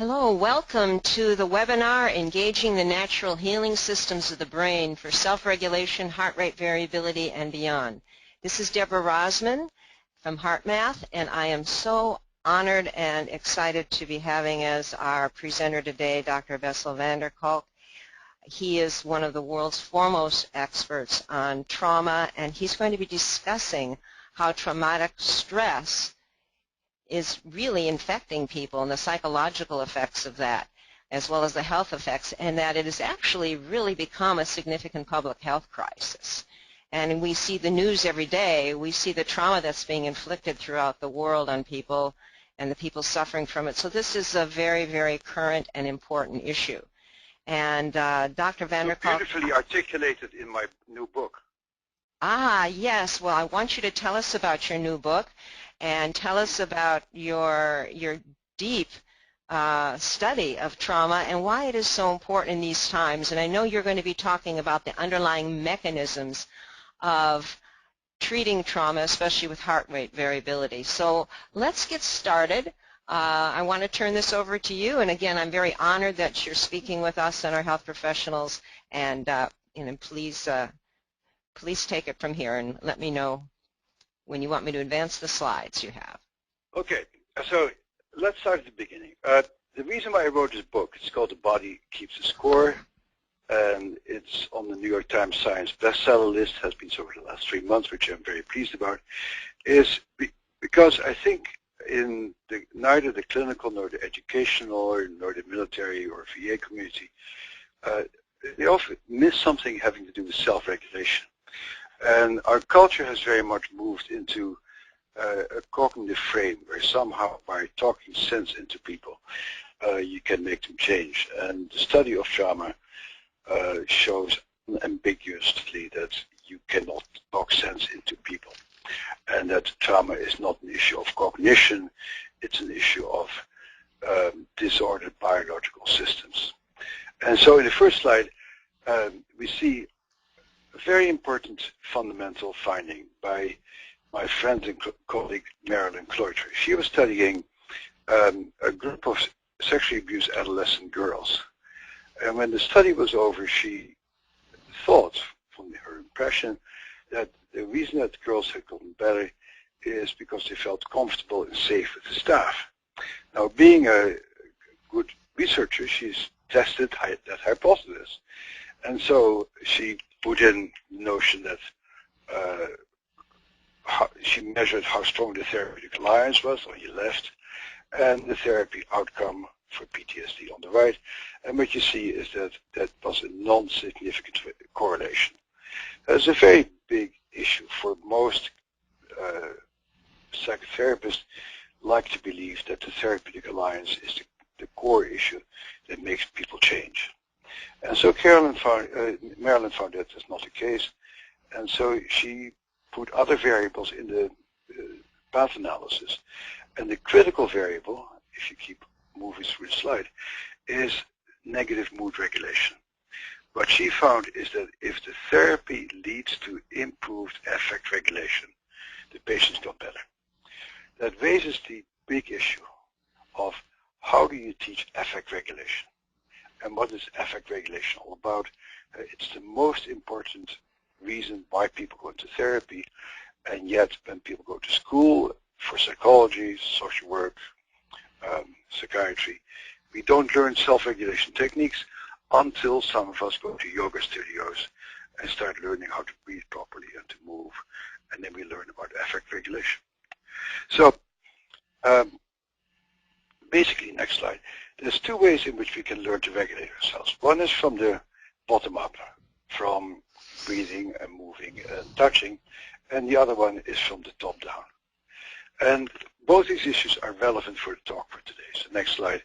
Hello, welcome to the webinar, Engaging the Natural Healing Systems of the Brain for Self-Regulation, Heart Rate Variability, and Beyond. This is Deborah Rosman from HeartMath, and I am so honored and excited to be having as our presenter today Dr. Bessel van der Kolk. He is one of the world's foremost experts on trauma, and he's going to be discussing how traumatic stress is really infecting people and the psychological effects of that, as well as the health effects, and that it has actually really become a significant public health crisis. And we see the news every day. We see the trauma that's being inflicted throughout the world on people and the people suffering from it. So this is a very, very current and important issue. And Dr. van der Kolk, beautifully articulated in my new book. Ah, yes. Well, I want you to tell us about your new book and tell us about your deep study of trauma and why it is so important in these times. And I know you're going to be talking about the underlying mechanisms of treating trauma, especially with heart rate variability. So let's get started. I want to turn this over to you. And again, I'm very honored that you're speaking with us and our health professionals. And please take it from here and let me know when you want me to advance the slides you have. Okay, so let's start at the beginning. The reason why I wrote this book, it's called The Body Keeps the Score, and it's on the New York Times Science bestseller list, has been so for the last 3 months, which I'm very pleased about, is because I think in neither the clinical nor the educational nor the military or VA community, they often miss something having to do with self-regulation. And our culture has very much moved into a cognitive frame where somehow by talking sense into people, you can make them change. And the study of trauma shows unambiguously that you cannot talk sense into people. And that trauma is not an issue of cognition, it's an issue of disordered biological systems. And so in the first slide, we see a very important fundamental finding by my friend and colleague Marilyn Cloyter. She was studying a group of sexually abused adolescent girls. And when the study was over, she thought, from her impression, that the reason that girls had gotten better is because they felt comfortable and safe with the staff. Now, being a good researcher, she's tested that hypothesis. And so she put in the notion that she measured how strong the therapeutic alliance was on the left and the therapy outcome for PTSD on the right. And what you see is that that was a non-significant correlation. That's a very big issue for most psychotherapists. Like to believe that the therapeutic alliance is the core issue that makes people change. And so Marilyn found that that's not the case, and so she put other variables in the path analysis. And the critical variable, if you keep moving through the slide, is negative mood regulation. What she found is that if the therapy leads to improved affect regulation, the patients got better. That raises the big issue of how do you teach affect regulation? And what is affect regulation all about? It's the most important reason why people go into therapy, and yet when people go to school for psychology, social work, psychiatry, we don't learn self-regulation techniques until some of us go to yoga studios and start learning how to breathe properly and to move, and then we learn about affect regulation. So basically, next slide. There's two ways in which we can learn to regulate ourselves. One is from the bottom up, from breathing and moving and touching, and the other one is from the top down. And both these issues are relevant for the talk for today. So next slide.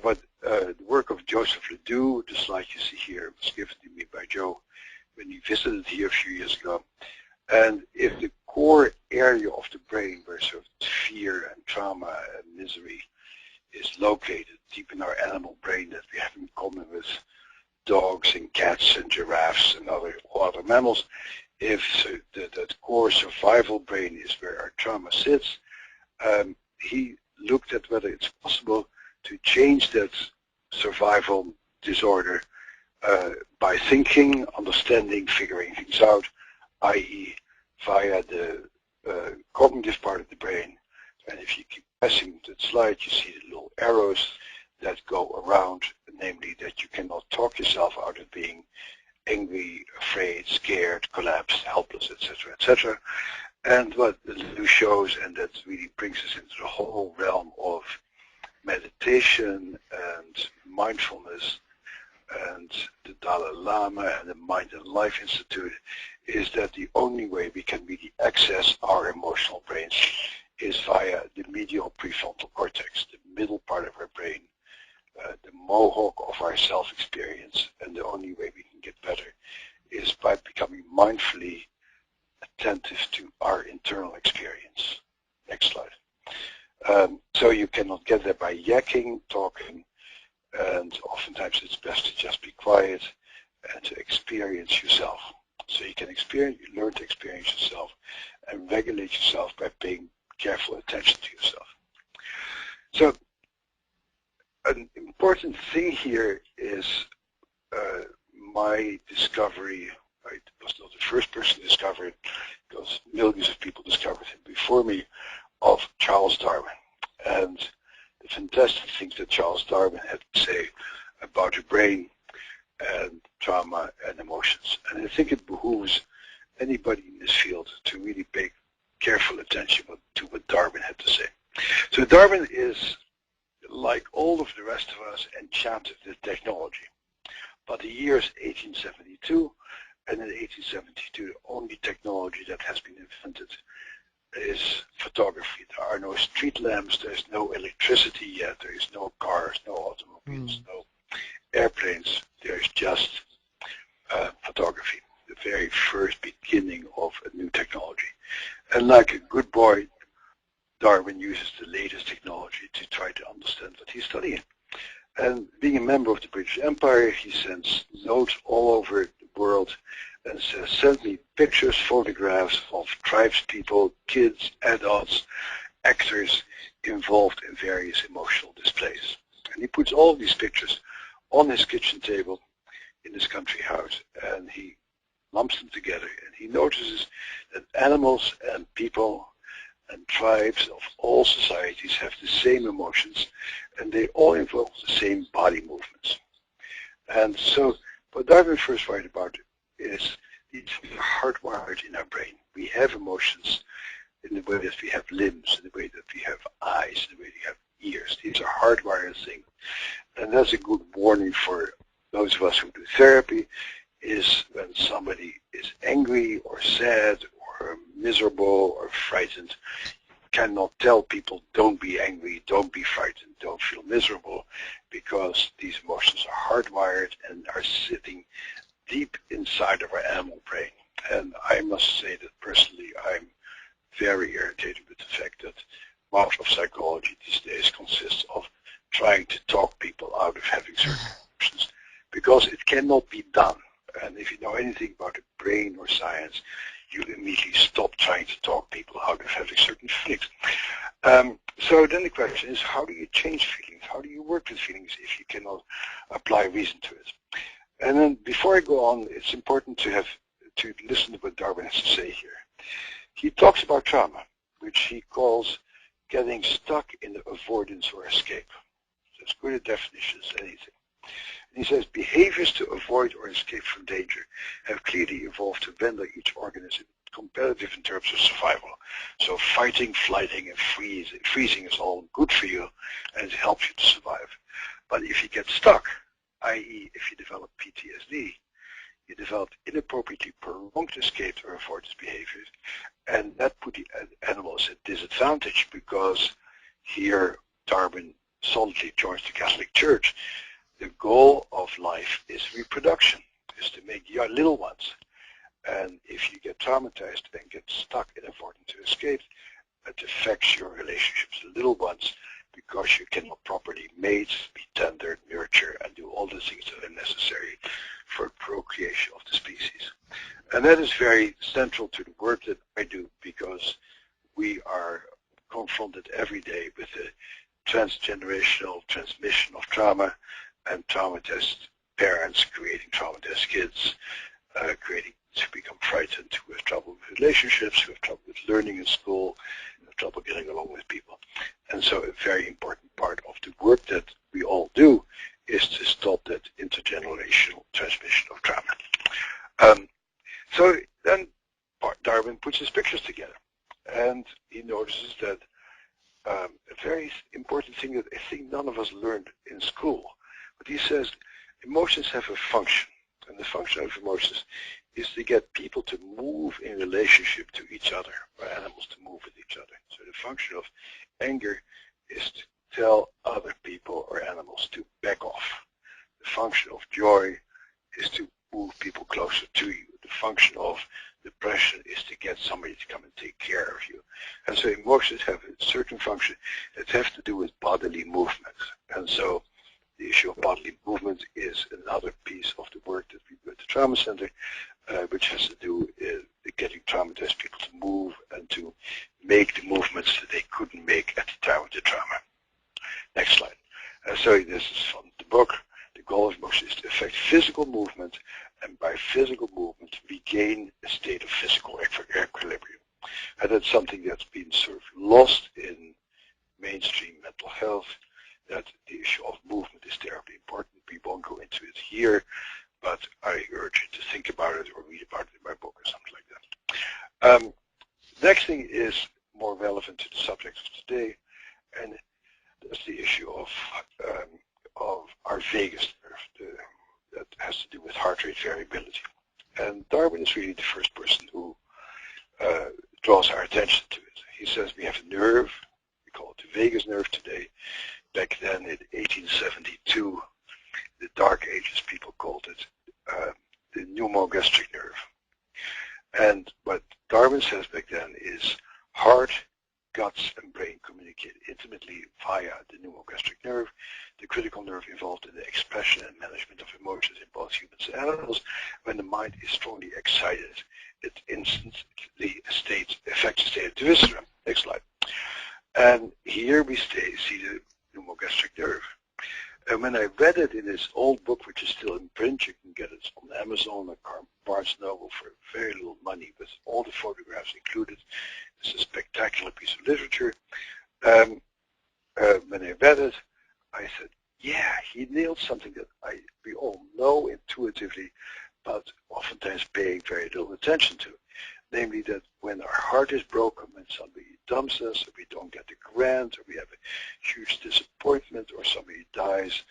But the work of Joseph Ledoux, the slide you see here, was given to me by Joe when he visited here a few years ago. And if the core area of the brain where sort of fear and trauma and misery is located deep in our animal brain that we have in common with dogs and cats and giraffes and all other mammals, if that core survival brain is where our trauma sits, he looked at whether it's possible to change that survival disorder by thinking, understanding, figuring things out, i.e. via the cognitive part of the brain. And if you keep pressing that slide, you see the little arrows that go around, namely that you cannot talk yourself out of being angry, afraid, scared, collapsed, helpless, etc., etc. And what the Lou shows, and that really brings us into the whole realm of meditation and mindfulness, and the Dalai Lama and the Mind and Life Institute, is that the only way we can really access our emotional brains is via the medial prefrontal cortex, the middle part of our brain, the mohawk of our self-experience. And the only way we can get better is by becoming mindfully attentive to our internal experience. Next slide. So you cannot get there by yakking, talking, and oftentimes it's best to just be quiet and to experience yourself. So you can learn to experience yourself and regulate yourself by paying careful attention to yourself. So an important thing here is my discovery. I was not the first person to discover it, because millions of people discovered him before me, of Charles Darwin. And the fantastic things that Charles Darwin had to say about the brain and trauma and emotions. And I think it behooves anybody in this field to really pay careful attention to what Darwin had to say. So Darwin is, like all of the rest of us, enchanted with technology. But the year is 1872, and in 1872 the only technology that has been invented is photography. There are no street lamps, there's no electricity yet, there is no cars, no automobiles, no airplanes, there's just photography, the very first beginning of a new technology. And like a good boy, Darwin uses the latest technology to try to understand what he's studying. And being a member of the British Empire, he sends notes all over the world and says, send me pictures, photographs of tribespeople, kids, adults, actors involved in various emotional displays. And he puts all of these pictures on his kitchen table in his country house, and he lumps them together, and he notices that animals and people and tribes of all societies have the same emotions, and they all involve the same body movements. And so what Darwin first wrote about is these are hardwired in our brain. We have emotions in the way that we have limbs, in the way that we have eyes, in the way we have ears. These are hardwired things. And that's a good warning for those of us who do therapy, is when somebody is angry or sad or miserable or frightened, you cannot tell people don't be angry, don't be frightened, don't feel miserable, because these emotions are hardwired and are sitting deep inside of our animal brain. And I must say that personally I'm very irritated with the fact that much of psychology these days consists of trying to talk people out of having certain emotions, because it cannot be done. And if you know anything about the brain or science, you immediately stop trying to talk people out of having certain feelings. So then the question is, how do you change feelings? How do you work with feelings if you cannot apply reason to it? And then before I go on, it's important to listen to what Darwin has to say here. He talks about trauma, which he calls getting stuck in the avoidance or escape. So as good a definition as anything. And he says, behaviors to avoid or escape from danger have clearly evolved to render each organism competitive in terms of survival. So fighting, flighting, and freezing is all good for you, and it helps you to survive. But if you get stuck, i.e. if you develop PTSD, you develop inappropriately prolonged escape or avoidance behaviors, and that put the animals at disadvantage, because here Darwin solidly joins the Catholic Church. The goal of life is reproduction, is to make your little ones. And if you get traumatized and get stuck in avoidance or escape, it affects your relationships with little ones, because you cannot properly mate, be tender, nurture, and do all the things that are necessary for procreation of the species. And that is very central to the work that I do, because we are confronted every day with the transgenerational transmission of trauma, and traumatized parents creating traumatized kids, creating kids who become frightened, who have trouble with relationships, who have trouble with learning in school, who have trouble getting along with people. And so a very important part of the work that we all do is to stop that intergenerational transmission of trauma. So then Darwin puts his pictures together, and he notices that a very important thing that I think none of us learned in school. But he says emotions have a function, and the function of emotions is to get people to move in relationship to each other, or animals to move with each other. So the function of anger is to tell other people or animals to back off. The function of joy is to move people closer to you. The function of depression is to get somebody to come and take care of you. And so emotions have a certain function that has to do with bodily movement. And so the issue of bodily movement is another piece of the work that we do at the Trauma Center, which has to do with getting traumatized people to move and to make the movements that they couldn't make at the time of the trauma. Next slide. So this is from the book. The goal of motion is to affect physical movement, and by physical movement regain a state of physical equilibrium. And that's something that's been sort of lost in mainstream mental health, that the issue of movement is terribly important. We won't go into it here, but I urge you to think about it or read about it in my book or something like that. Next thing is more relevant to the subject of today, and that's the issue of our vagus nerve, that has to do with heart rate variability. And Darwin is really the first person who draws our attention to it. He says we have a nerve, we call it the vagus nerve today. Back then in 1872, the Dark Ages, people called it the pneumogastric nerve. And what Darwin says back then is heart, guts, and brain communicate intimately via the pneumogastric nerve, the critical nerve involved in the expression and management of emotions in both humans and animals. When the mind is strongly excited, it instantly affects the state of the viscera. Next slide. And here we see the pneumogastric nerve. And when I read it in his old book, which is still in print, you can get it on Amazon or Barnes Noble for very little money, with all the photographs included. It's a spectacular piece of literature. When I read it, I said, yeah, he nailed something that we all know intuitively, but oftentimes paying very little attention to. Namely that when our heart is broken, when somebody dumps us, or we don't get the grant, or we have a huge disappointment, or somebody dies,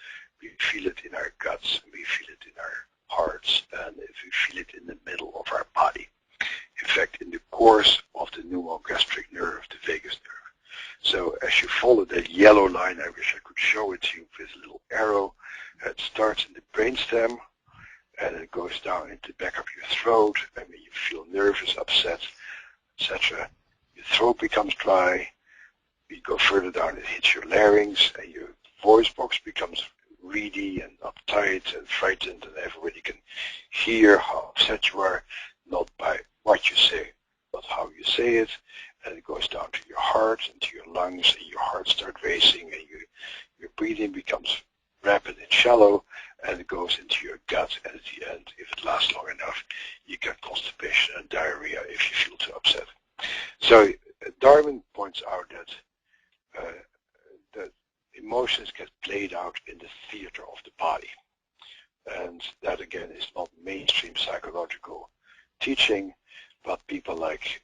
we feel it in our guts, and we feel it in our hearts, and if we feel it in the middle of our body. In fact, in the course of the pneumogastric nerve, the vagus nerve. So as you follow that yellow line, I wish I could show it to you with a little arrow. It starts in the brainstem, and it goes down into the back of your throat, and when you feel nervous, upset, etc., your throat becomes dry. You go further down, it hits your larynx, and your voice box becomes reedy and uptight and frightened, and everybody can hear how upset you are, not by what you say, but how you say it. And it goes down to your heart and to your lungs, and your heart starts racing, and your breathing becomes rapid and shallow, and it goes into your gut, and at the end, if it lasts long enough, you get constipation and diarrhea if you feel too upset. So Darwin points out that emotions get played out in the theater of the body, and that again is not mainstream psychological teaching, but people like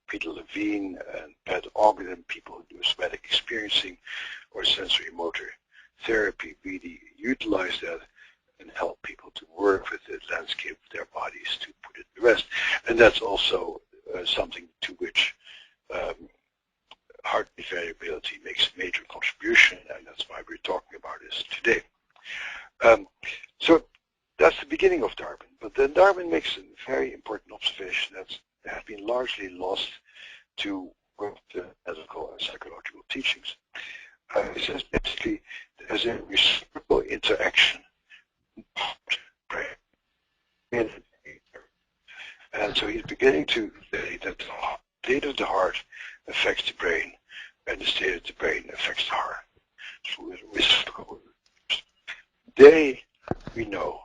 Peter Levine and Pat Ogden, people who do somatic experiencing or sensory motor therapy, really utilize that and help people to work with the landscape of their bodies to put it to rest. And that's also something to which heart rate variability makes a major contribution, and that's why we're talking about this today. So that's the beginning of Darwin. But then Darwin makes a very important observation that has been largely lost to the medical and psychological teachings. He says basically there's a reciprocal interaction. And so he's beginning to say that the state of the heart affects the brain, and the state of the brain affects the heart. today we know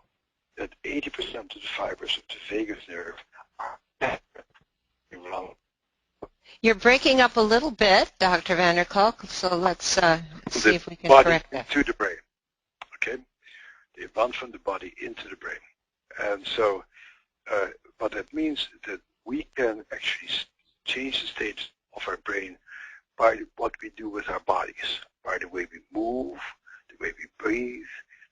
that 80% of the fibers of the vagus nerve are run. You're breaking up a little bit, Dr. van der Kolk, so let's see if we can correct that. To the brain, okay? They run from the body into the brain. And so what that means that we can actually change the state of our brain by what we do with our bodies, by the way we move, the way we breathe,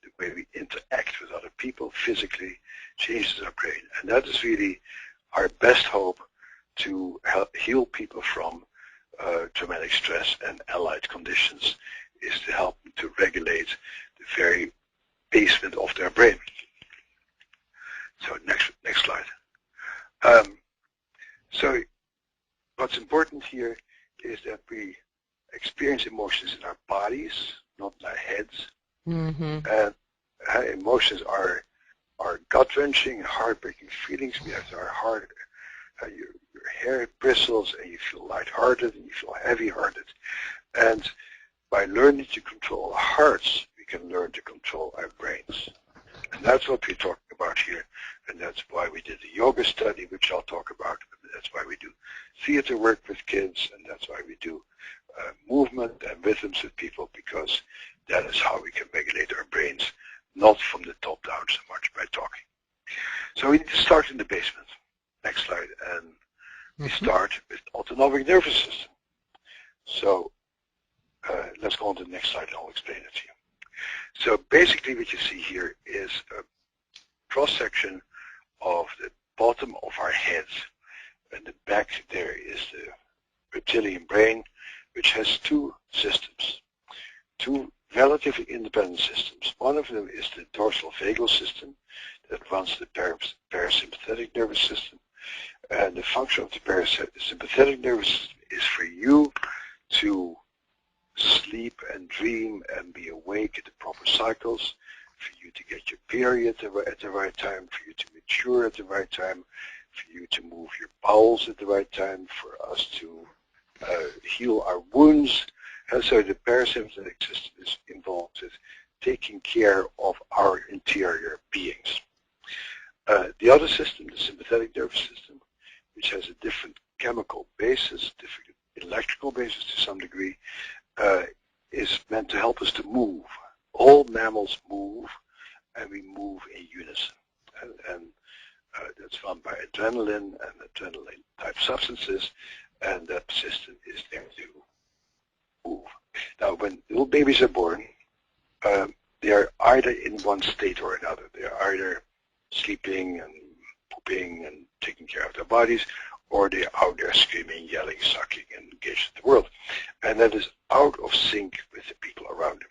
the way we interact with other people physically changes our brain. And that is really our best hope to help heal people from traumatic stress and allied conditions, is to help them to regulate the very basement of their brain. So next slide. So what's important here is that we experience emotions in our bodies, not in our heads. Mm-hmm. And emotions are gut-wrenching, heart-breaking feelings. We have our heart, your hair bristles, and you feel lighthearted, and you feel heavy-hearted. And by learning to control our hearts, we can learn to control our brains. And that's what we're talking about here. And that's why we did the yoga study, which I'll talk about. That's why we do theater work with kids, and that's why we do movement and rhythms with people, because that is how we can regulate our brains, not from the top down so much by talking. So we need to start in the basement. Next slide. And we start with the autonomic nervous system. So let's go on to the next slide and I'll explain it to you. So basically what you see here is a cross-section of the bottom of our heads. And the back there is the reptilian brain, which has two systems, two relatively independent systems. One of them is the dorsal vagal system that runs the parasympathetic nervous system. And the function of the parasympathetic nervous system is for you to sleep and dream and be awake at the proper cycles, for you to get your period at the right time, for you to mature at the right time, for you to move your bowels at the right time, for us to heal our wounds. And so the parasympathetic system is involved with taking care of our interior beings. The other system, the sympathetic nervous system, which has a different chemical basis, different electrical basis to some degree, is meant to help us to move. All mammals move, and we move in unison. And that's run by adrenaline and adrenaline-type substances, and that system is there to move. Now, when little babies are born, they are either in one state or another. They are either sleeping and pooping and taking care of their bodies, or they're out there screaming, yelling, sucking, and engaged in the world. And that is out of sync with the people around them.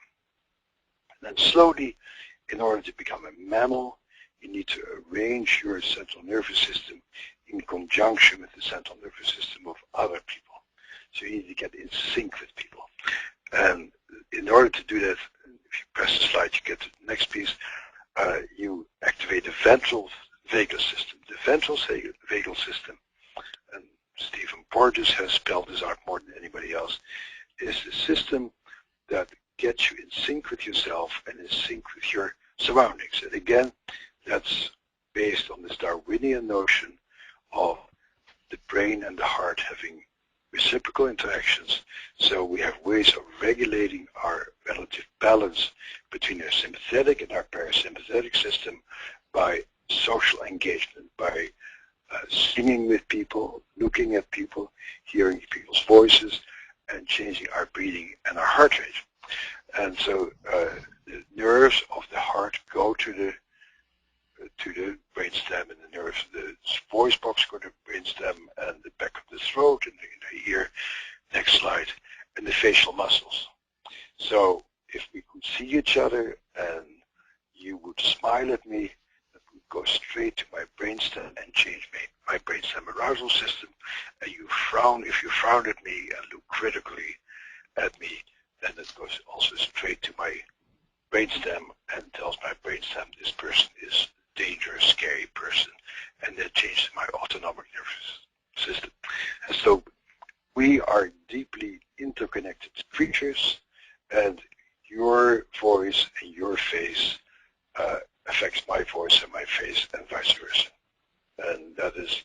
And then slowly, in order to become a mammal, you need to arrange your central nervous system in conjunction with the central nervous system of other people. So you need to get in sync with people. And in order to do that, if you press the slide, you get to the next piece, you activate the ventral vagal system. The ventral vagal system, and Stephen Porges has spelled this out more than anybody else, is the system that gets you in sync with yourself and in sync with your surroundings. And again, that's based on this Darwinian notion of the brain and the heart having reciprocal interactions. So we have ways of regulating our relative balance between our sympathetic and our parasympathetic system by social engagement, by singing with people, looking at people, hearing people's voices, and changing our breathing and our heart rate. And so the nerves of the heart go to the brainstem, and the nerves of the voice box go to the brainstem, and the back of the throat, and the ear. Next slide. And the facial muscles. So if we could see each other and you would smile at me, that would go straight to my brainstem and change my brainstem arousal system. And you frown, if you frown at me and look critically at me, then it goes also straight to my brainstem and tells my brainstem this person is a dangerous, scary person, and that changes my autonomic nervous system. And so we are deeply interconnected creatures, and your voice and your face affects my voice and my face and vice versa. And that is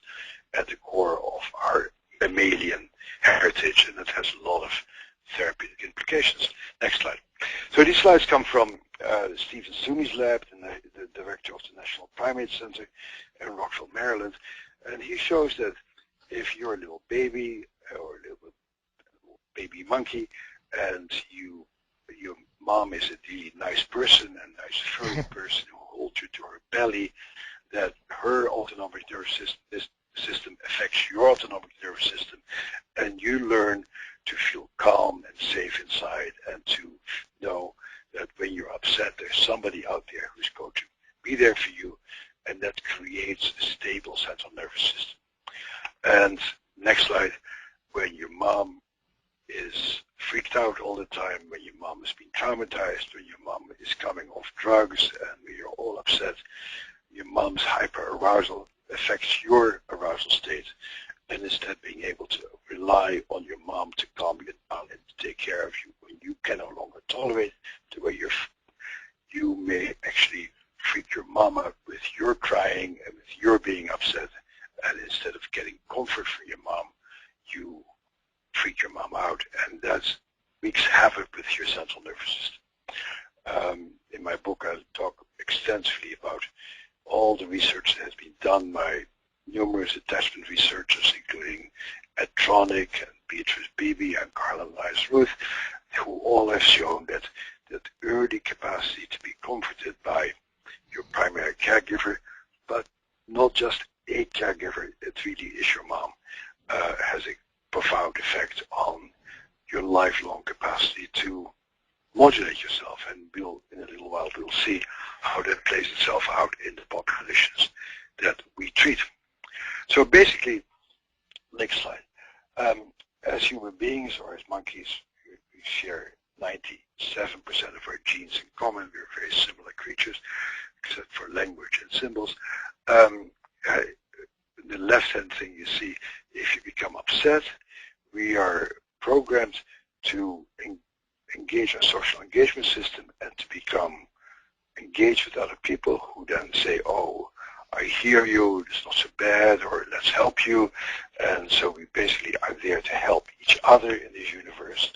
at the core of our mammalian heritage, and it has a lot of therapeutic implications. Next slide. So these slides come from Stephen Sumi's lab, the director of the National Primate Center in Rockville, Maryland, and he shows that if you're a little baby or a little baby monkey and your mom is a really nice person, a nice furry person who holds you to her belly, that her autonomic nervous system affects your autonomic nervous system, and you learn to feel calm and safe inside, and to know that when you're upset, there's somebody out there who's going to be there for you, and that creates a stable central nervous system. And next slide, when your mom is freaked out all the time, when your mom has been traumatized, when your mom is coming off drugs, and when you're all upset, your mom's hyperarousal affects your arousal state, and instead being able to rely on your mom to calm you down and to take care of you when you can no longer tolerate the way you may actually freak your mom out with your crying and with your being upset, and instead of getting comfort from your mom, you freak your mom out, and that wreaks havoc with your central nervous system. In my book, I talk extensively about all the research that has been done by numerous attachment researchers, including Ed Tronick and Beatrice Beebe and Carla Nice-Ruth, who all have shown that early capacity to be comforted by your primary caregiver, but not just a caregiver, it really is your mom, has a profound effect on your lifelong capacity to modulate yourself. And in a little while we'll see how that plays itself out in the populations that we treat. So basically, next slide. As human beings or as monkeys, we share 97% of our genes in common. We're very similar creatures, except for language and symbols. The left-hand thing you see, if you become upset, we are programmed to engage our social engagement system and to become engaged with other people who then say, oh, I hear you, it's not so bad, or let's help you. And so we basically are there to help each other in this universe.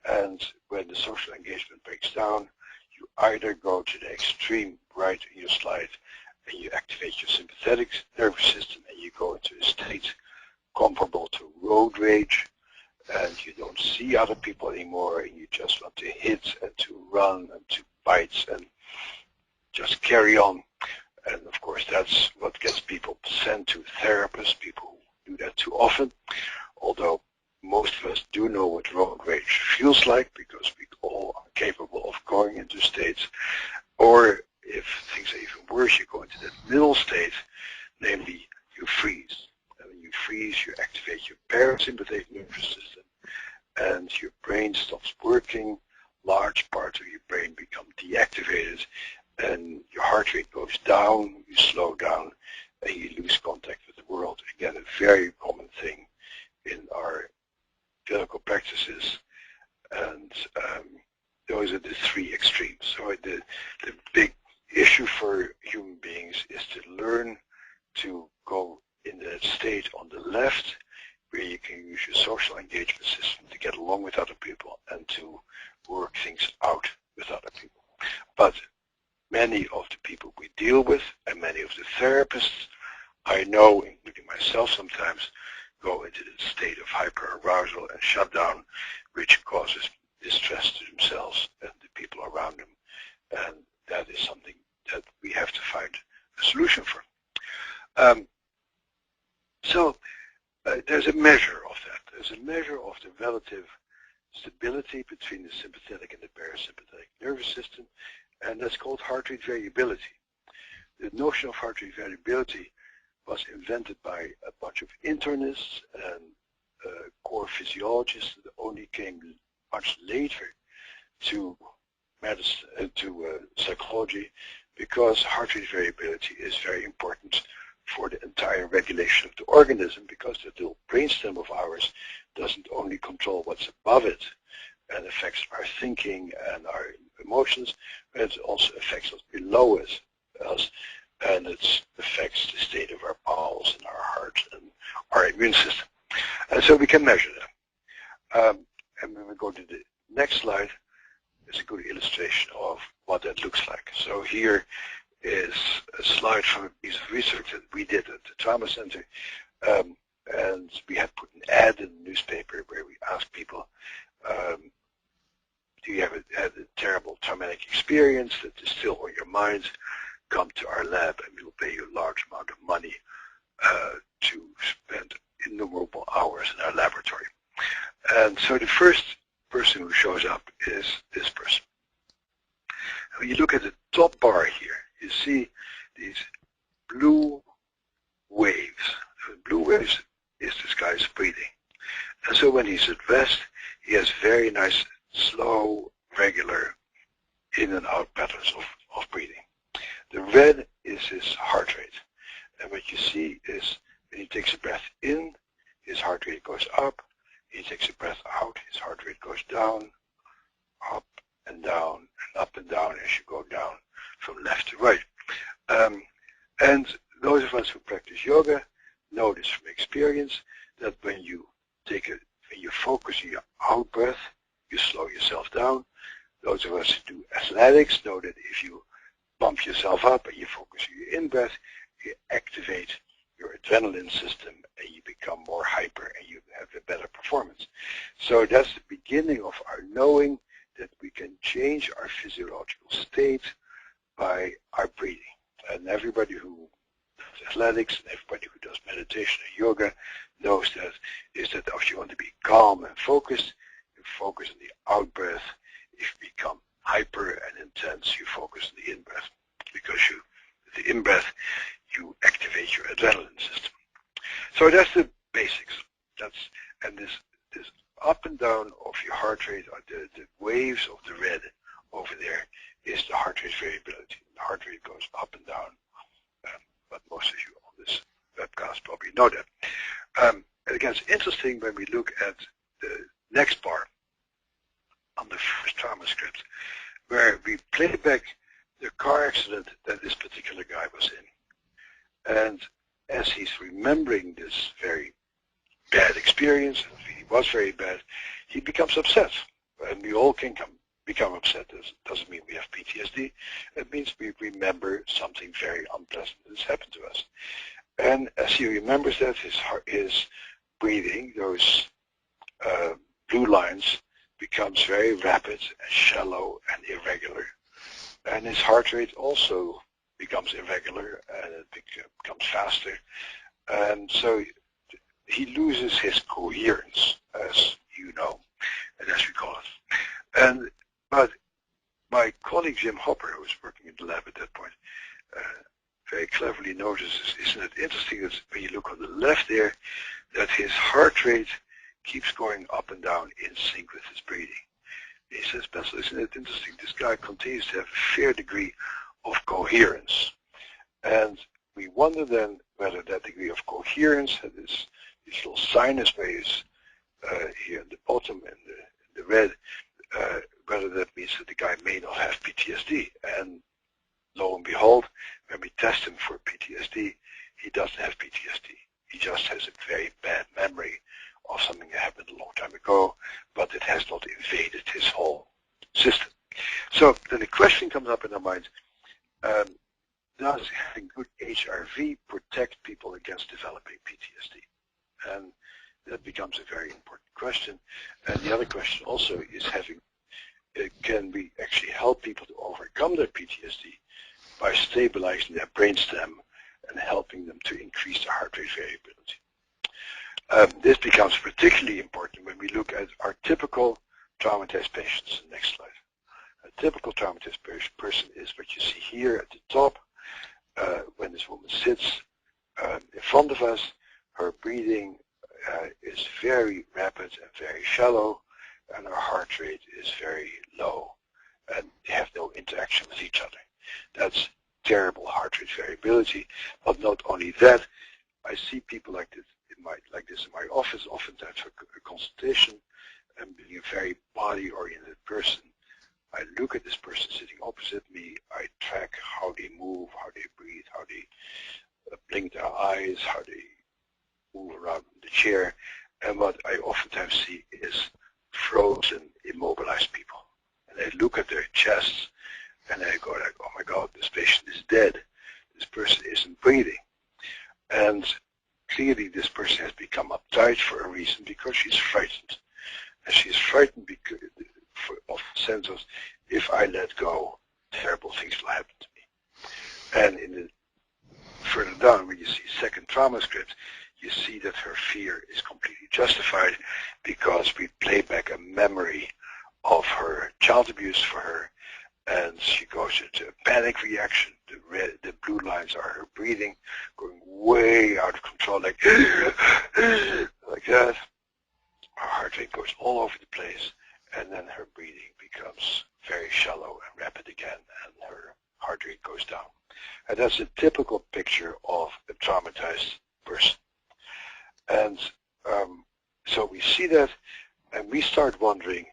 And when the social engagement breaks down, you either go to the extreme right in your slide and you activate your sympathetic nervous system and you go into a state comparable to road rage, and you don't see other people anymore, and you just want to hit and to run and to bite and just carry on. And of course that's what gets people sent to therapists, people who do that too often, although most of us do know what road rage feels like, because we all are capable of going into states, or if things are even worse, you go into that middle state, namely you freeze. And when you freeze, you activate your parasympathetic nervous system, and your brain stops working, large parts of your brain become deactivated, and your heart rate goes down, you slow down, and you lose contact with the world. Again, a very common thing in our clinical practices, and those are the three extremes. So the big issue for human beings is to learn to go in that state on the left, where you can use your social engagement system to get along with other people and to work things out with other people. But many of the people we deal with and many of the therapists I know, including myself sometimes, go into the state of hyperarousal and shutdown, which causes distress to themselves and the people around them. And that is something that we have to find a solution for. There's a measure of that. There's a measure of the relative stability between the sympathetic and the parasympathetic nervous system, and that's called heart rate variability. The notion of heart rate variability was invented by a bunch of internists and core physiologists that only came much later to medicine, to psychology, because heart rate variability is very important for the entire regulation of the organism, because the little brainstem of ours doesn't only control what's above it and affects our thinking and our emotions, but it also affects what's below it, else, and it affects the state of our bowels and our heart and our immune system. And so we can measure them. And when we go to the next slide, it's a good illustration of what that looks like. So here is a slide from a piece of research that we did at the Trauma Center. And we had put an ad in the newspaper where we asked people, do you ever had a terrible traumatic experience that is still on your mind? Come to our lab and we will pay you a large amount of money to spend innumerable hours in our laboratory. And so the first person who shows up is this person. When you look at the top bar here, you see these blue waves. The blue waves is this guy's breathing. And so when he's at rest, he has very nice, slow, regular in and out patterns of breathing. The red is his heart rate. And what you see is when he takes a breath in, his heart rate goes up. He takes a breath out, his heart rate goes down, up and down, and up and down as you go down from left to right. And those of us who practice yoga know this from experience, that when you focus on your out breath, you slow yourself down. Those of us who do athletics know that if you bump yourself up and you focus on your in breath, you activate your adrenaline system and you become more hyper and you have a better performance. So that's the beginning of our knowing that we can change our physiological state by our breathing. And everybody who does athletics and everybody who does meditation and yoga knows that if you want to be calm and focused, you focus on the out breath. If you become hyper and intense, you focus on the in breath, because the in breath, you activate your adrenaline system. So that's the basics. And this up and down of your heart rate, or the waves of the red over there, is the heart rate variability. The heart rate goes up and down, but most of you on this webcast probably know that. And again, it's interesting when we look at the next bar on the first trauma script, where we play back the car accident that this particular guy was in. And as he's remembering this very bad experience, and it was very bad, he becomes upset. And we all can become upset. This doesn't mean we have PTSD. It means we remember something very unpleasant that's happened to us. And as he remembers that, his breathing, those blue lines, becomes very rapid and shallow and irregular. And his heart rate also becomes irregular and it becomes faster. And so he loses his coherence, as you know, and as we call it. But my colleague Jim Hopper, who was working in the lab at that point, very cleverly notices, isn't it interesting that when you look on the left there, that his heart rate keeps going up and down in sync with his breathing. He says, Bessel, isn't it interesting? This guy continues to have a fair degree of coherence. And we wonder then whether that degree of coherence, these little sinus waves here at the bottom in the red, whether that means that the guy may not have PTSD. And lo and behold, when we test him for PTSD, he doesn't have PTSD. He just has a very bad memory of something that happened a long time ago, but it has not invaded his whole system. So then the question comes up in our minds, does having good HRV protect people against developing PTSD? And that becomes a very important question. And the other question also is can we actually help people to overcome their PTSD by stabilizing their brainstem and helping them to increase their heart rate variability? This becomes particularly important when we look at our typical traumatized patients. Next slide. A typical traumatized person is what you see here at the top. When this woman sits in front of us, her breathing is very rapid and very shallow, and her heart rate is very low, and they have no interaction with each other. That's terrible heart rate variability. But not only that, I see people like this in my office, oftentimes for a consultation, and being a very body-oriented person, I look at this person sitting opposite me, I track how they move, how they is how they move around in the chair. And what I oftentimes see is frozen, immobilized people. And I look at their chests and I go like, oh my God, this patient is dead. This person isn't breathing. And clearly this person has become uptight for a reason, because she's frightened. And she's frightened because of the sense of, if I let go, terrible things will happen to me. And in the further down, when you see second trauma script, you see that her fear is completely justified, because we play back a memory of her child abuse for her, and she goes into a panic reaction. The blue lines are her breathing, going way out of control, like like that. Her heart rate goes all over the place, and then her breathing becomes very shallow and rapid again, and her heart rate goes down. And that's a typical picture of a traumatized person. And so we see that, and we start wondering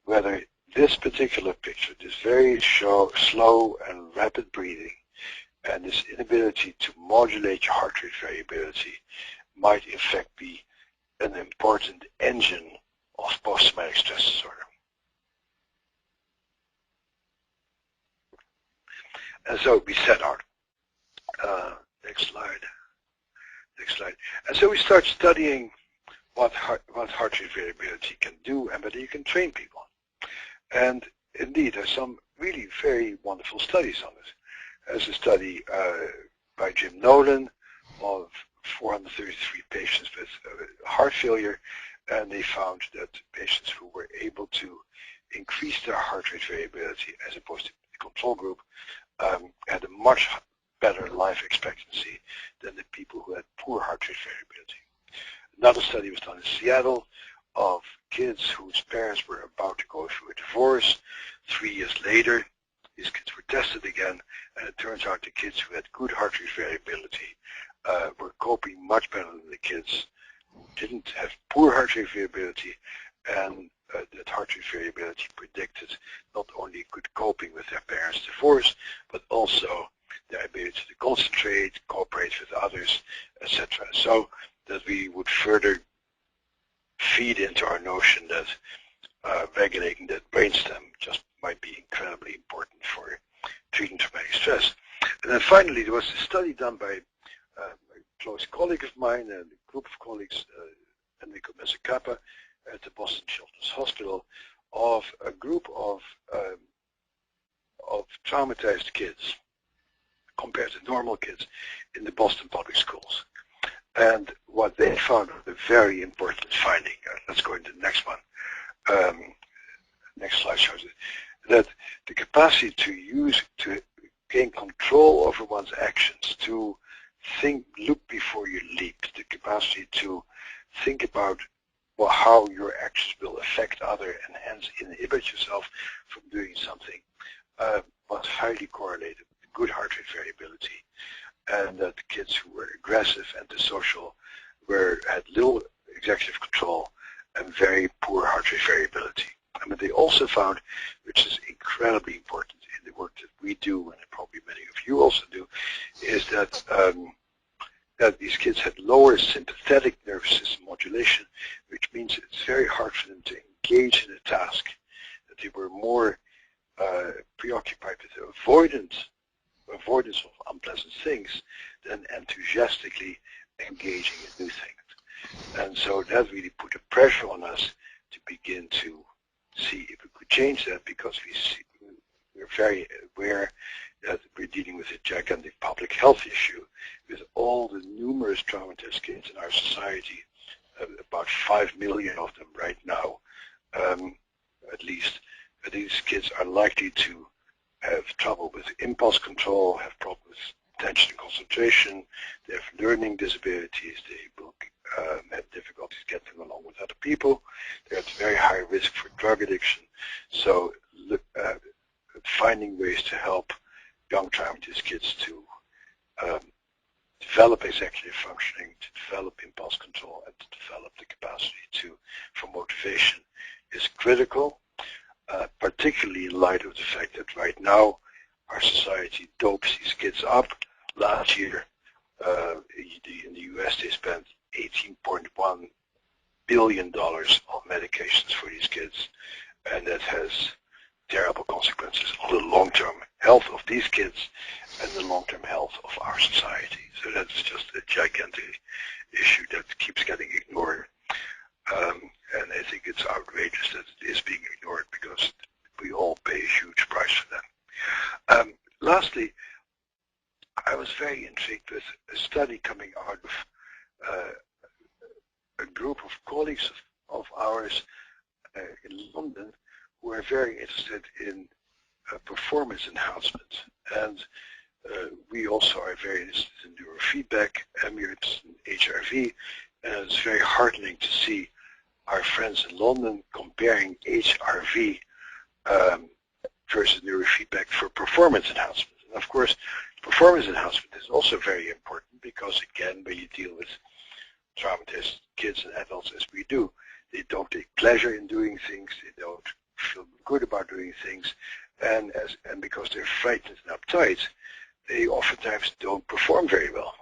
whether this particular picture, this very slow and rapid breathing, and this inability to modulate your heart rate variability, might in fact be an important engine of post-traumatic stress disorder. And so we set out. Next slide. And so we start studying what heart rate variability can do and whether you can train people. And indeed, there's some really very wonderful studies on this. There's a study by Jim Nolan of 433 patients with heart failure, and they found that patients who were able to increase their heart rate variability as opposed to the control group had a much better life expectancy than the people who had poor heart rate variability. Another study was done in Seattle of kids whose parents were about to go through a divorce. 3 years later, these kids were tested again, and it turns out the kids who had good heart rate variability were coping much better than the kids who didn't have poor heart rate variability, and that heart rate variability predicted not only good coping with their parents' divorce, but also their ability to concentrate, cooperate with others, etc. So that we would further feed into our notion that regulating that brainstem just might be incredibly important for treating traumatic stress. And then finally, there was a study done by a close colleague of mine and a group of colleagues, Enrico Mezzacapa, at the Boston Children's Hospital, of a group of traumatized kids compared to normal kids in the Boston public schools. And what they found was a very important finding. Let's go into the next one. Next slide shows it. That the capacity to gain control over one's actions, to look before you leap, the capacity to think about how your actions will affect others and hence inhibit yourself from doing something, was highly correlated with good heart rate variability. And that the kids who were aggressive, antisocial, had little executive control and very poor heart rate variability. I mean, they also found, which is incredibly important in the work that we do, and probably many of you also do, is that that these kids had lower sympathetic nervous system modulation, which means it's very hard for them to engage in a task, that they were more preoccupied with avoidance of unpleasant things than enthusiastically engaging in new things. And so that really put a pressure on us to begin to see if we could change that, because we're very aware that we're dealing with a gigantic public health issue with all the numerous traumatized kids in our society, about 5 million of them right now, at least. These kids are likely to have trouble with impulse control, have problems with attention and concentration, they have learning disabilities, they will have difficulties getting along with other people, they're at very high risk for drug addiction. So finding ways to help young traumatized kids to develop executive functioning, to develop impulse control, and to develop the capacity for motivation is critical. Particularly in light of the fact that right now our society dopes these kids up. Last year, In the US, they spent $18.1 billion on medications for these kids, and that has terrible consequences on the long-term health of these kids and the long-term health of our society. So that's just a gigantic issue that keeps getting ignored. And I think it's outrageous that it is being ignored because we all pay a huge price for that. Lastly, I was very intrigued with a study coming out of a group of colleagues of ours in London who are very interested in performance enhancement. And we also are very interested in neurofeedback, and we're interested in HRV. And it's very heartening to see our friends in London comparing HRV versus neurofeedback for performance enhancement. And of course, performance enhancement is also very important because, again, when you deal with traumatized kids and adults as we do, they don't take pleasure in doing things, they don't feel good about doing things, and because they're frightened and uptight, they oftentimes don't perform very well.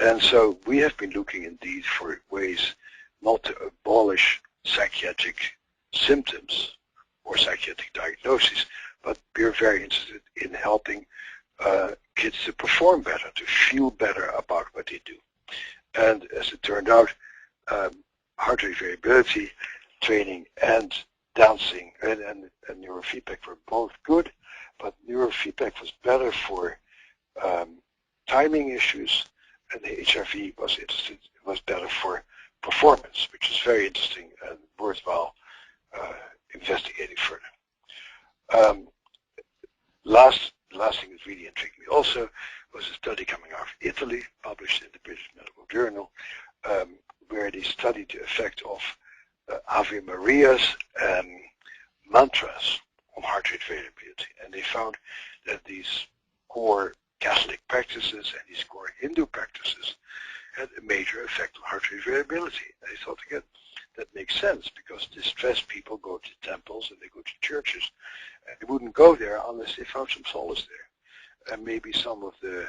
And so we have been looking indeed for ways not to abolish psychiatric symptoms or psychiatric diagnoses, but we're very interested in helping kids to perform better, to feel better about what they do. And as it turned out, heart rate variability training and dancing and neurofeedback were both good, but neurofeedback was better for timing issues, and the HRV was better for performance, which is very interesting and worthwhile investigating further. Last thing that really intrigued me also was a study coming out of Italy, published in the British Medical Journal, where they studied the effect of Ave Marias and mantras on heart rate variability. And they found that these core Catholic practices and these core Hindu practices had a major effect on heart rate variability. And I thought, again, that makes sense because distressed people go to temples and they go to churches, and they wouldn't go there unless they found some solace there. And maybe some of the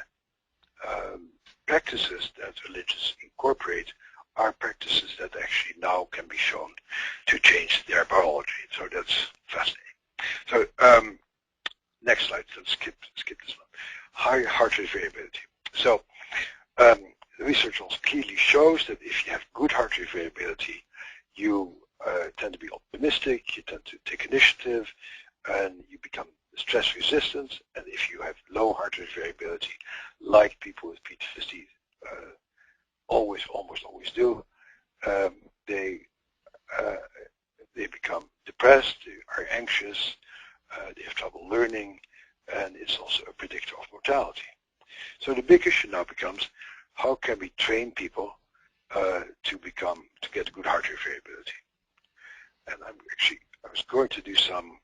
practices that religions incorporate are practices that actually now can be shown to change their biology. So that's fascinating. So next slide. Let's skip this one. High heart rate variability. So the research also clearly shows that if you have good heart rate variability, you tend to be optimistic, you tend to take initiative, and you become stress resistant. And if you have low heart rate variability, like people with PTSD almost always do, they become depressed, they are anxious, they have trouble learning, and it's also a predictor of mortality. So the big issue now becomes, how can we train people to get good heart rate variability? And I was going to do some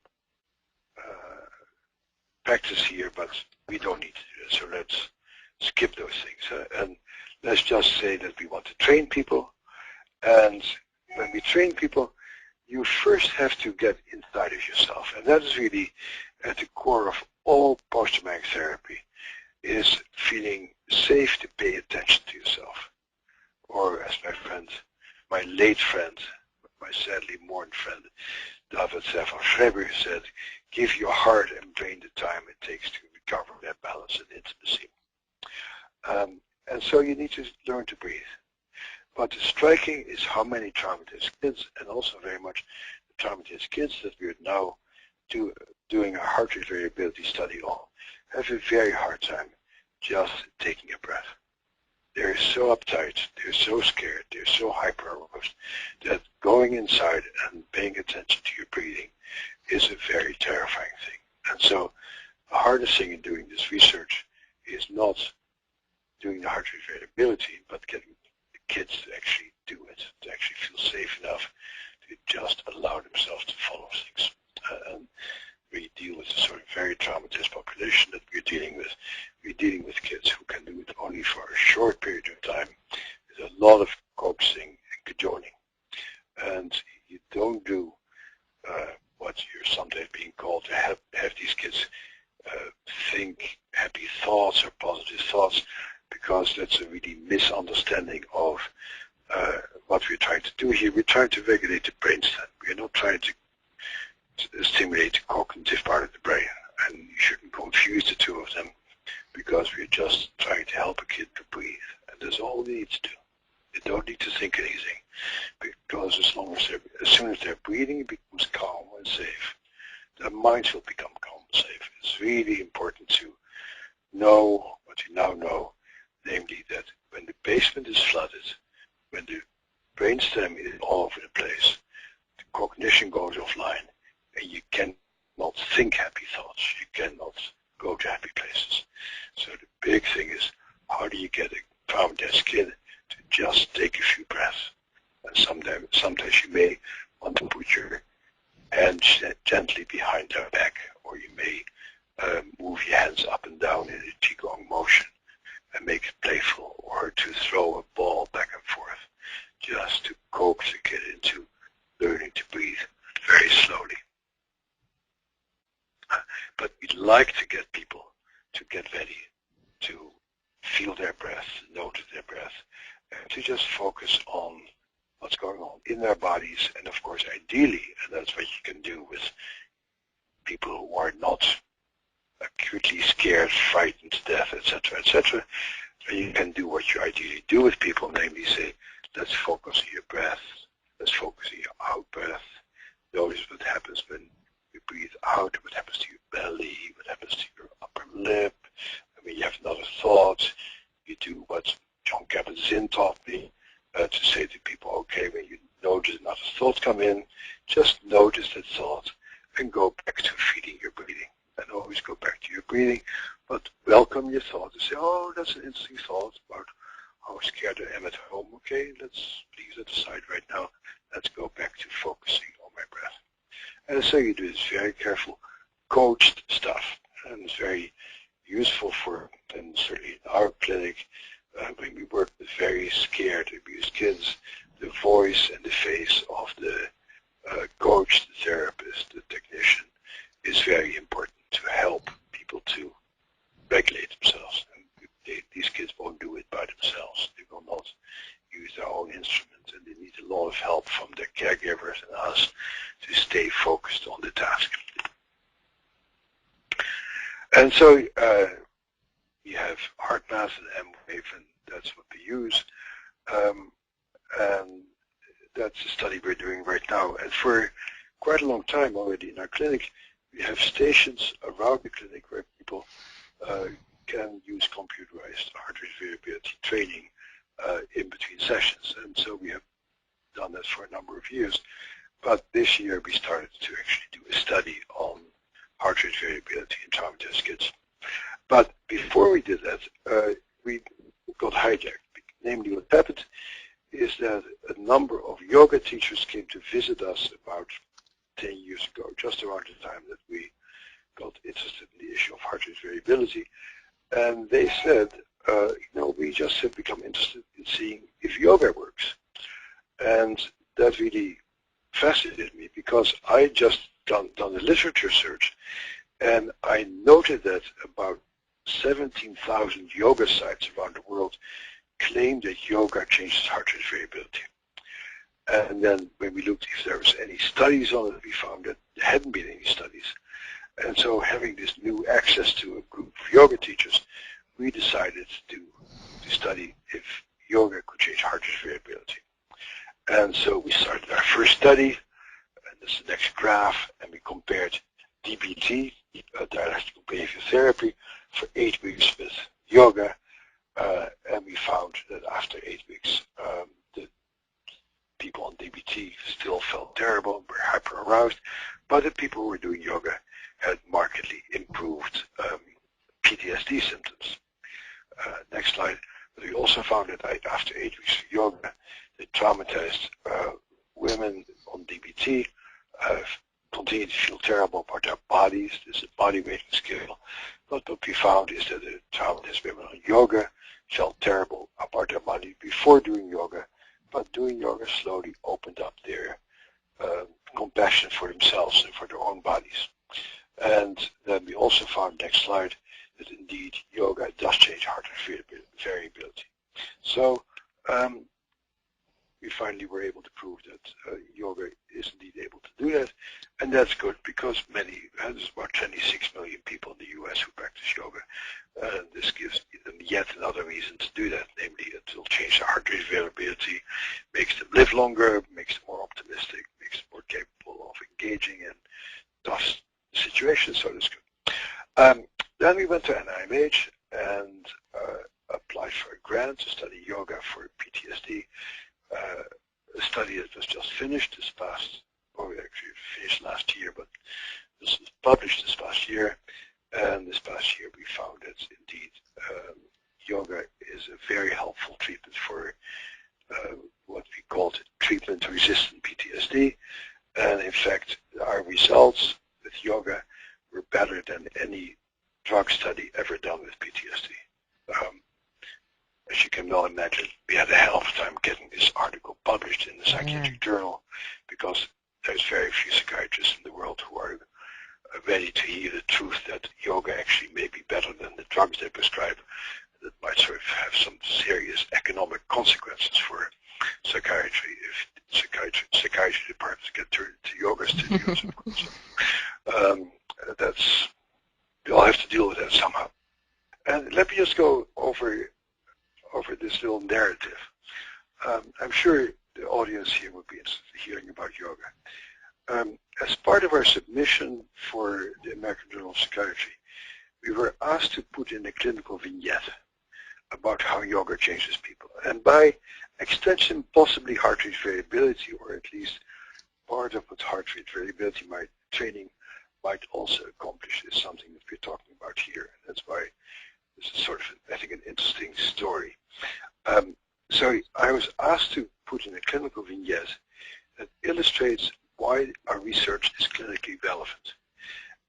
practice here, but we don't need to do it, so let's skip those things. And let's just say that we want to train people, and when we train people, you first have to get inside of yourself, and that is really at the core of all post-traumatic therapy, is feeling safe to pay attention to yourself. Or as my late friend, my sadly mourned friend, David Stefan Schreiber said, give your heart and brain the time it takes to recover their balance and intimacy. And so you need to learn to breathe. But the striking is how many traumatized kids, and also very much the traumatized kids that we are now doing a heart rate variability study on, have a very hard time just taking a breath. They're so uptight, they're so scared, they're so hyper-aroused that going inside and paying attention to your breathing is a very terrifying thing. And so the hardest thing in doing this research is not doing the heart rate variability, but getting the kids to actually do it, to actually feel safe enough to just allow themselves to follow things. And we deal with a sort of very traumatized population that we're dealing with. We're dealing with kids who can do it only for a short period of time. There's a lot of coaxing and cajoling. And you don't do what you're sometimes being called to have these kids think happy thoughts or positive thoughts, because that's a really misunderstanding of what we're trying to do here. We're trying to regulate the brainstem. We're not trying to stimulate the cognitive part of the brain, and you shouldn't confuse the two of them, because we're just trying to help a kid to breathe, and that's all it needs to do. They don't need to think anything, because as soon as they're breathing, it becomes calm and safe. Their minds will become calm and safe. It's really important to know what you now know, namely that when the basement is flooded, when the brainstem is all over the place, the cognition goes offline, and you cannot think happy thoughts. You cannot go to happy places. So the big thing is, how do you get a traumatized kid to just take a few breaths? And sometimes you may want to put your hand gently behind their back, or you may move your hands up and down in a qigong motion and make it playful, or to throw a ball back and forth, just to coax the kid into learning to breathe very slowly. But we'd like to get people to get ready, to feel their breath, notice their breath, and to just focus on what's going on in their bodies. And of course, ideally, and that's what you can do with people who are not acutely scared, frightened to death, etc., etc., and you can do what you ideally do with people, namely say, let's focus on your breath, let's focus on your out breath, notice what happens when you breathe out, what happens to your belly, what happens to your upper lip. When you have another thought, you do what John Kabat-Zinn taught me, to say to people, okay, when you notice another thought come in, just notice that thought and go back to feeding your breathing. And always go back to your breathing, but welcome your thought and say, oh, that's an interesting thought about how scared I am at home. Okay, let's leave that aside right now. Let's go back to focusing on my breath. And so you do this very careful, coached stuff, and it's very useful for, and certainly in our clinic, when we work with very scared, abused kids, the voice and the face of the coach, the therapist, the technician, is very important to help people to regulate themselves. And these kids won't do it by themselves. They will not use their own instruments, and they need a lot of help from their caregivers and us to stay focused on the task. And so we have HeartMath and M-Wave, and that's what we use. And that's the study we're doing right now. And for quite a long time already in our clinic, we have stations around the clinic where people can use computerized heart rate variability training in between sessions. And so we have done that for a number of years. But this year we started to actually do a study on heart rate variability in traumatized kids. But before we did that, we got hijacked. Namely, what happened is that a number of yoga teachers came to visit us about 10 years ago, just around the time that we got interested in the issue of heart rate variability. And they said, we just have become interested in seeing if yoga works. And that really fascinated me, because I just done a literature search, and I noted that about 17,000 yoga sites around the world claim that yoga changes heart rate variability. And then when we looked if there was any studies on it, we found that there hadn't been any studies. And so having this new access to a group of yoga teachers, we decided to study if yoga could change heart rate variability. And so we started our first study, and this is the next graph, and we compared DBT, dialectical behavior therapy, for 8 weeks with yoga, and we found that after 8 weeks, the people on DBT still felt terrible, were hyper-aroused, but the people who were doing yoga had markedly improved PTSD symptoms. Next slide. But we also found that after 8 weeks of yoga, the traumatized women on DBT continued to feel terrible about their bodies. This is a body weighting scale. But what we found is that the traumatized women on yoga felt terrible about their body before doing yoga, but doing yoga slowly opened up their compassion for themselves and for their own bodies. And then we also found, next slide, that indeed yoga does change heart rate variability. So we finally were able to prove that yoga is indeed able to do that, and that's good because there's about 26 million people in the US who practice yoga, and this gives them yet another reason to do that, namely it will change their heart rate variability, makes them live longer, makes them more optimistic, makes them more capable of engaging in tough situations, so that's good. Then we went to NIMH and applied for a grant to study yoga for PTSD. A study that was just finished this past, or actually finished last year, but this was published this past year. And this past year we found that indeed yoga is a very helpful treatment for what we called treatment-resistant PTSD. And in fact, our results with yoga were better than any drug study ever done with PTSD. As you can well imagine, we had a hell of a time getting this article published in the Psychiatric Journal because there's very few psychiatrists in the world who are ready to hear the truth that yoga actually may be better than the drugs they prescribe. That might sort of have some serious economic consequences for psychiatry if psychiatry departments get turned into yoga studios. That's, we all have to deal with that somehow. And let me just go over this little narrative. I'm sure the audience here would be interested in hearing about yoga. As part of our submission for the American Journal of Psychiatry, we were asked to put in a clinical vignette about how yoga changes people, and by extension possibly heart rate variability, or at least part of what heart rate variability training might also accomplish is something that we're talking about here. And that's why this is sort of, I think, an interesting story. So I was asked to put in a clinical vignette that illustrates why our research is clinically relevant.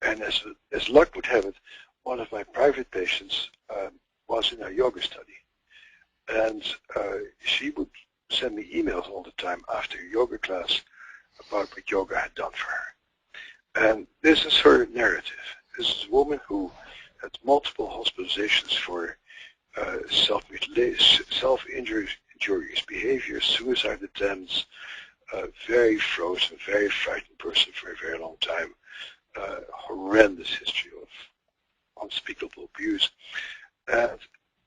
And as luck would have it, one of my private patients was in our yoga study. And she would send me emails all the time after a yoga class about what yoga had done for her. And this is her narrative. This is a woman who had multiple hospitalizations for self-injurious behavior, suicide attempts, very frozen, very frightened person for a very long time, horrendous history of unspeakable abuse. And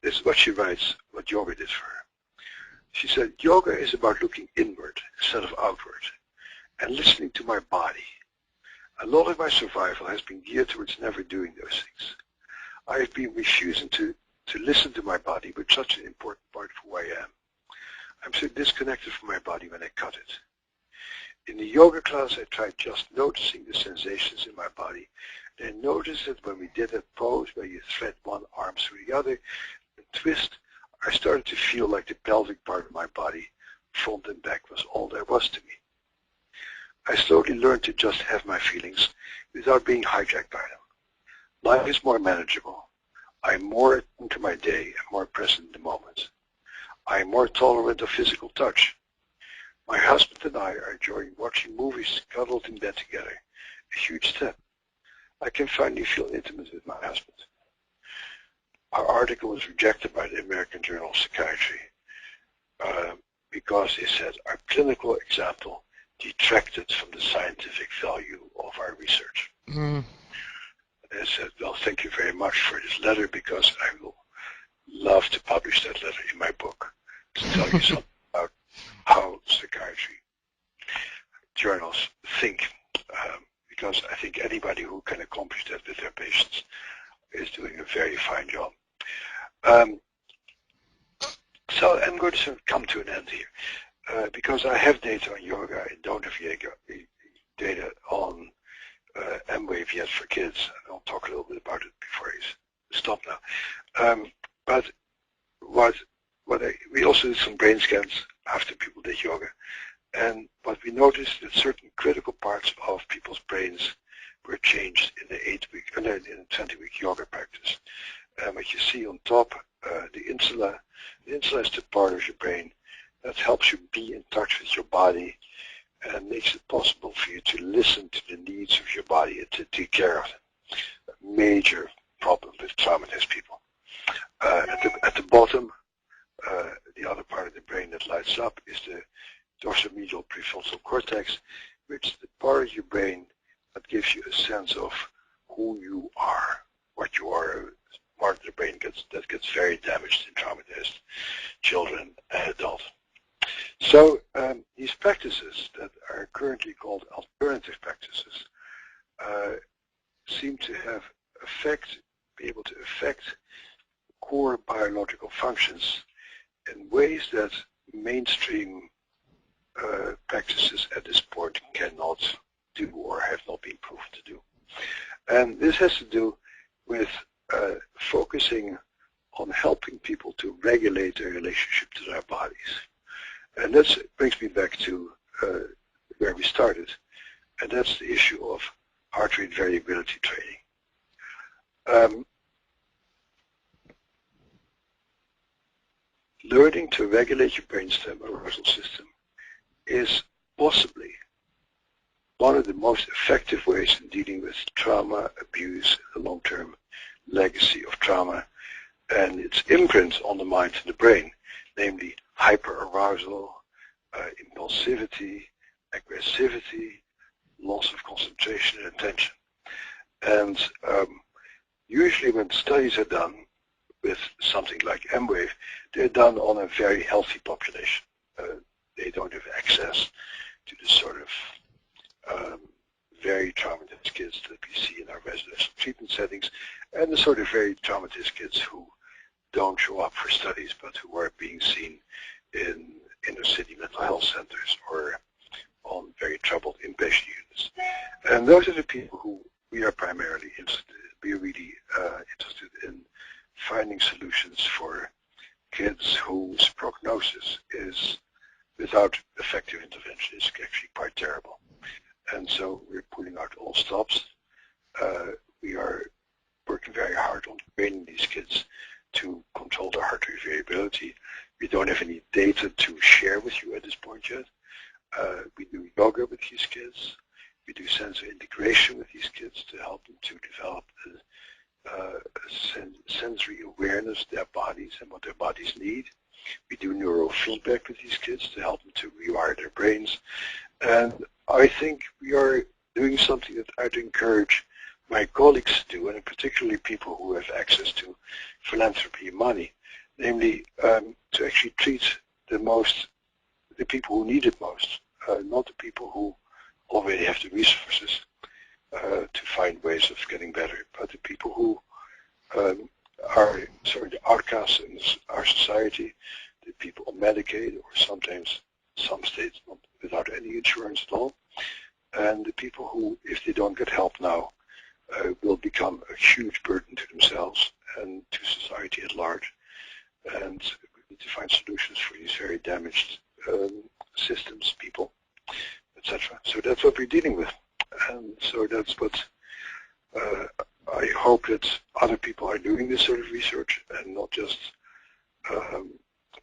this is what she writes, what yoga did for her. She said, yoga is about looking inward instead of outward and listening to my body. A lot of my survival has been geared towards never doing those things. I have been refusing to listen to my body, but such an important part of who I am. I'm so disconnected from my body when I cut it. In the yoga class, I tried just noticing the sensations in my body. And I noticed that when we did that pose where you thread one arm through the other and twist, I started to feel like the pelvic part of my body, front and back, was all there was to me. I slowly learned to just have my feelings without being hijacked by them. Life is more manageable. I'm more into my day and more present in the moment. I am more tolerant of physical touch. My husband and I are enjoying watching movies cuddled in bed together, a huge step. I can finally feel intimate with my husband. Our article was rejected by the American Journal of Psychiatry because they said our clinical example detracted from the scientific value of our research. They said, well, thank you very much for this letter because I will love to publish that letter in my book to tell you something about how psychiatry journals think, because I think anybody who can accomplish that with their patients is doing a very fine job. So I'm going to come to an end here because I have data on yoga. I don't have data on M-Wave yet for kids. I'll talk a little bit about it before I stop now. But we also did some brain scans after people did yoga, and what we noticed that certain critical parts of people's brains were changed in the 20-week yoga practice. And what you see on top, the insula is the part of your brain that helps you be in touch with your body and makes it possible for you to listen to the needs of your body and to take care of them. A major problem with traumatized people. At the bottom, the other part of the brain that lights up is the dorsomedial prefrontal cortex, which is the part of your brain that gives you a sense of who you are, what you are. Part of the brain that gets very damaged in traumatized children and adults. So these practices that are currently called alternative practices seem to be able to affect core biological functions in ways that mainstream practices at this point cannot do or have not been proven to do. And this has to do with focusing on helping people to regulate their relationship to their bodies. And that brings me back to where we started, and that's the issue of heart rate variability training. Learning to regulate your brainstem arousal system is possibly one of the most effective ways in dealing with trauma, abuse, the long-term legacy of trauma, and its imprint on the mind and the brain, namely hyperarousal, impulsivity, aggressivity, loss of concentration and attention. And usually when studies are done with something like M-Wave, they're done on a very healthy population. They don't have access to the sort of very traumatized kids that we see in our residential treatment settings, and the sort of very traumatized kids who don't show up for studies but who are being seen in inner city mental health centers or on very troubled inpatient units. And those are the people who we are primarily interested in. We are really interested in finding solutions for kids whose prognosis is, without effective intervention, is actually quite terrible. And so we're pulling out all stops. We are working very hard on training these kids to control their heart rate variability. We don't have any data to share with you at this point yet. We do yoga with these kids. We do sensory integration with these kids to help them to develop sensory awareness of their bodies and what their bodies need. We do neurofeedback with these kids to help them to rewire their brains. And I think we are doing something that I'd encourage my colleagues to do, and particularly people who have access to philanthropy and money, namely to actually treat the people who need it most, not the people who already have the resources to find ways of getting better, but the people who are sort of the outcasts in our society, the people on Medicaid or sometimes some states without any insurance at all, and the people who, if they don't get help now, will become a huge burden to themselves and to society at large. And we need to find solutions for these very damaged systems, people, etc. So that's what we're dealing with. And so that's what I hope that other people are doing this sort of research and not just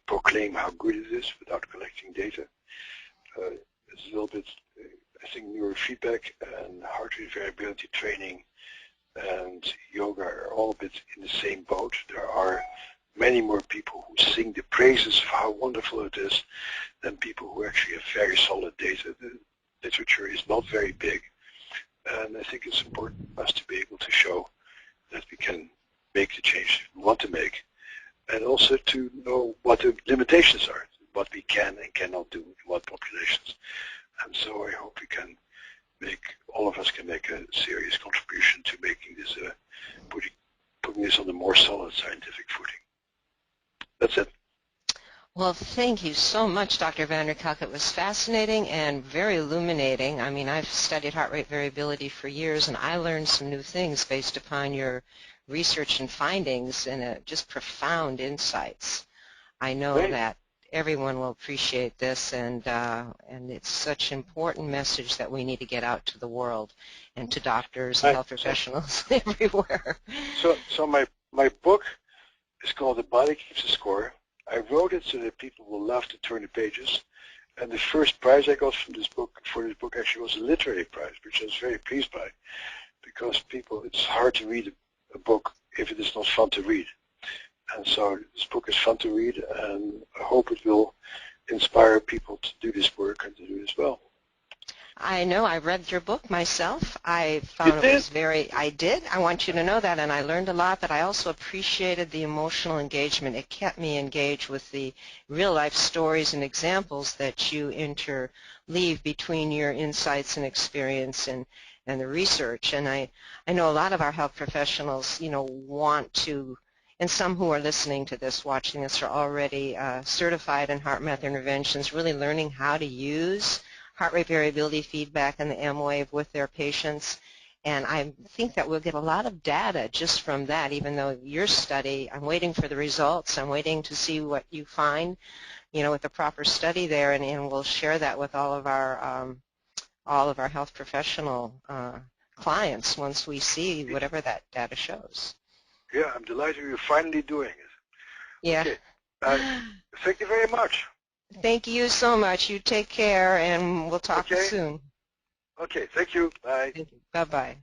proclaim how good it is without collecting data. It's a little bit, I think neurofeedback and heart rate variability training and yoga are all a bit in the same boat. There are many more people who sing the praises of how wonderful it is than people who actually have very solid data. The literature is not very big, and I think it's important for us to be able to show that we can make the change we want to make, and also to know what the limitations are, what we can and cannot do in what populations. And so I hope we can all of us can make a serious contribution to making this, putting this on a more solid scientific footing. That's it. Well, thank you so much, Dr. Van der Kalk. It was fascinating and very illuminating. I mean, I've studied heart rate variability for years, and I learned some new things based upon your research and findings and just profound insights. I know that everyone will appreciate this, and it's such an important message that we need to get out to the world and to doctors and health professionals everywhere. So my book is called The Body Keeps the Score. I wrote it so that people will love to turn the pages, and the first prize I got for this book actually was a literary prize, which I was very pleased by, because it's hard to read a book if it is not fun to read. And so this book is fun to read, and I hope it will inspire people to do this work and to do this well. I know. I read your book myself. I You found it was did? I did. I want you to know that, and I learned a lot, but I also appreciated the emotional engagement. It kept me engaged with the real-life stories and examples that you interleave between your insights and experience and the research. And I know a lot of our health professionals, want to, and some who are listening to this, watching this, are already certified in heart math interventions, really learning how to use heart rate variability feedback and the M wave with their patients. And I think that we'll get a lot of data just from that, even though your study, I'm waiting for the results. I'm waiting to see what you find, with the proper study there, and we'll share that with all of our health professional clients once we see whatever that data shows. Yeah, I'm delighted you're finally doing it. Yeah. Okay. Thank you very much. Thank you so much. You take care, and we'll talk soon. Okay, thank you. Bye. Thank you. Bye-bye.